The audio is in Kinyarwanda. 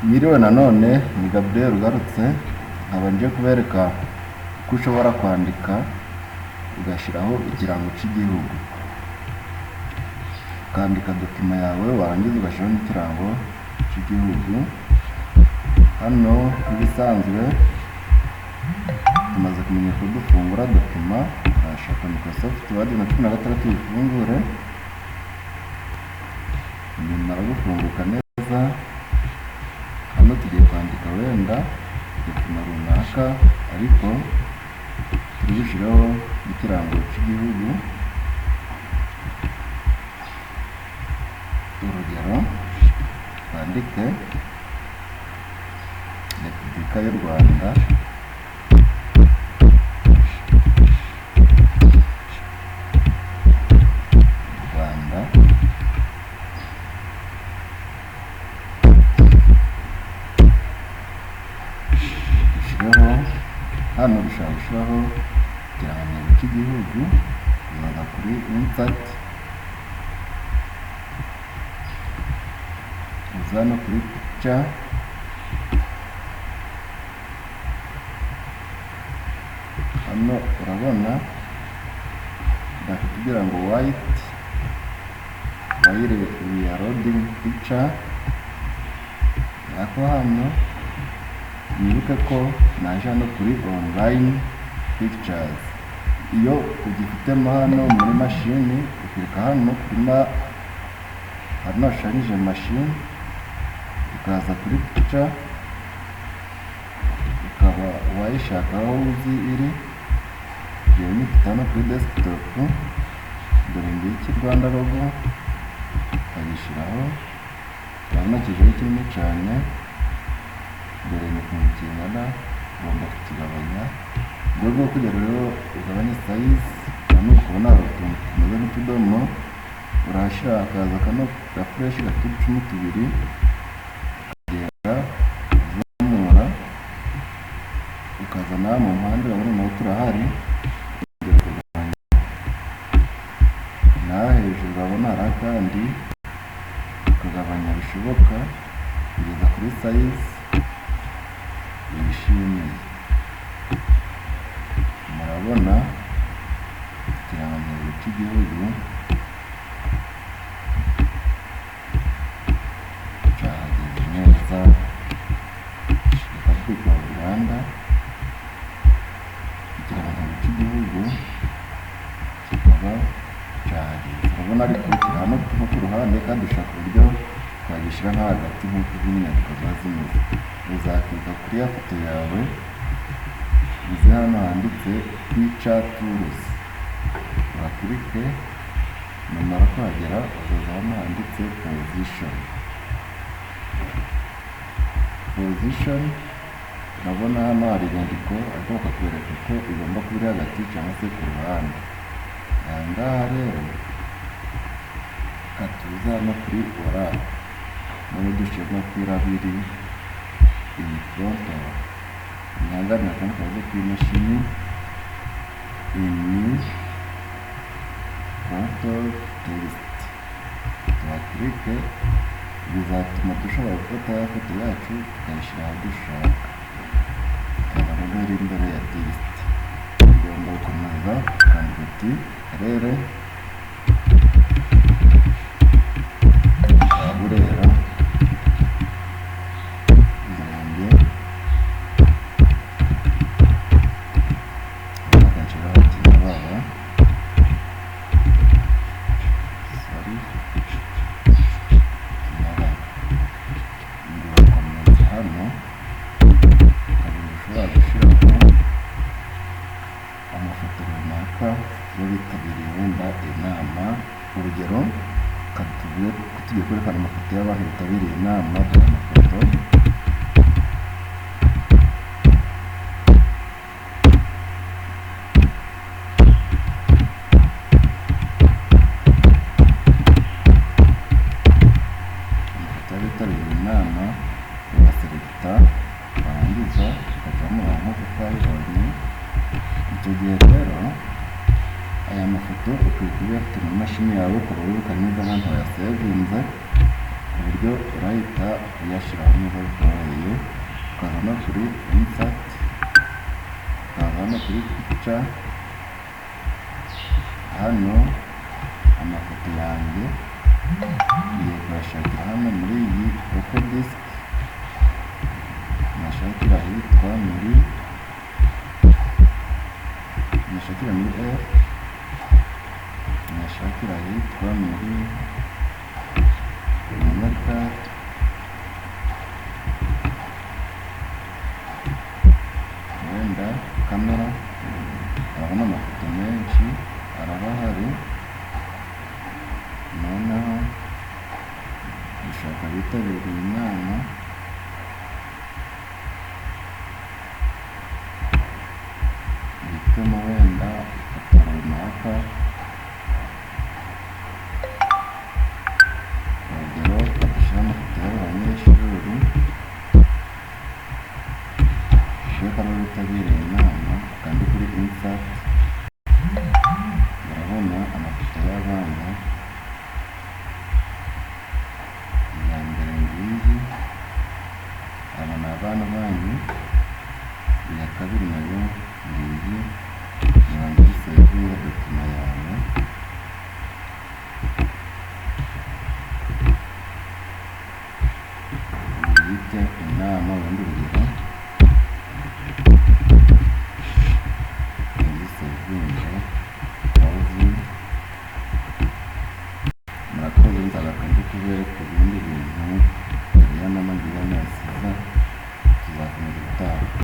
Nyiriwe nanone ni Gabriel ugarutse, nkaba nje kubereka uko ushobora kwandika ugashyiraho ikirango cy'igihugu, ukandika dokima yawe warangiza ugashyiraho n'ikirango cy'igihugu. Hano nk'ibisanzwe tumaze kumenya ko dufungura dokima, urashaka Microsoft Word na 16 uyifungure. Nimara gufunguka neza, hano tugiye kwandika wenda dokima runaka, ariko turi gushyiraho ikirango cy'igihugu. Urugero twandike Repubulika y'u Rwanda, hano dushaka gushyiraho ikirangantego cy'igihugu, uzaza kuri insert, uza no kuri picture, hano urabona bakatubwira ngo while we are loading picture. Ako hano nibuke ko naje hano kuri online pictures. Iyo ugifitemo hano muri mashini, ukirika hano kuri hano hashushanyije mashini, ukaza kuri picture, ukaba wayishaka aho uzi iri. Iyo ni hano kuri desktop, dore ngiki Rwanda logo, ukayishyiraho. Urabona kijeho kinini cyane, dore ni ukuntu kingana, ugomba kukigabanya. Mu rwego rwo kugira rero ugabanye size, hano ukabona hari utuntu tumeze nk'utudomo, urahashyira hakaza kano gafureshi gafite uducumu tubiri, ukagenda uzamura, ukazana mu mpande, urabona naho turahari. Naho hejuru urabona hari akandi, ukagabanya bishoboka kugeza kuri size wishimiye. Murabona ikirangantego cy'igihugu cyahageze neza, Repubulika y'u Rwanda. Ikirangantego cy'igihugu kikaba cyahageze. Urabona ariko kiri hano nko ku ruhande, kandi dushaka uburyo twagishyira nko hagati nk'uko inyandiko ziba zimeze. Uzakirika kuri ya foto yawe, uze hano handitse picture tools, wakirike. Numara kuhagera uzaza hano handitse position. Urabona hano hari inyandiko, ariko bakakwereka ko igomba kuba iri hagati cyangwa se ku ruhande. Aha ngaha rero katuza hano kuri oral, none dushyiramo kuri abiri in front of nyangana kandi kaza ku imashini in front of text. Twakirike, bizatuma dushobora gufata ya foto yacu tukayishyira aho dushaka, tukabona iri imbere ya text. Tugomba gukomeza tukandika uti karere ka Burera, Murenge, bakashyiraho Kibababa, ngakomeza hano. Ukabona ushobora gushyiraho amafoto runaka y'abitabiriye wenda inama. Urugero tugiye kwerekana amafoto y'abantu bitabiriye inama, dore amafoto. Amafoto y'abitabiriye inama ugaserekita, warangiza ukajyamo nk'uko twabibonye. Icyo gihe rero aya mafoto ukwiye kuyafite mu mashini yawe, ukaba wibuka neza ahantu wayasevinze. buryo urahita uyashyiraho niba bikoroheye, ukaza no kuri insert, ukaza no kuri picture. Hano amafoto yanjye ngiye kuyashakira hano muri iyi Apple disk, nashakira ahitwa muri F, nashakira ahitwa muri Memory, wenda kamera. Urabona amafoto menshi araba ahari. Noneho dushaka bitabiriye inama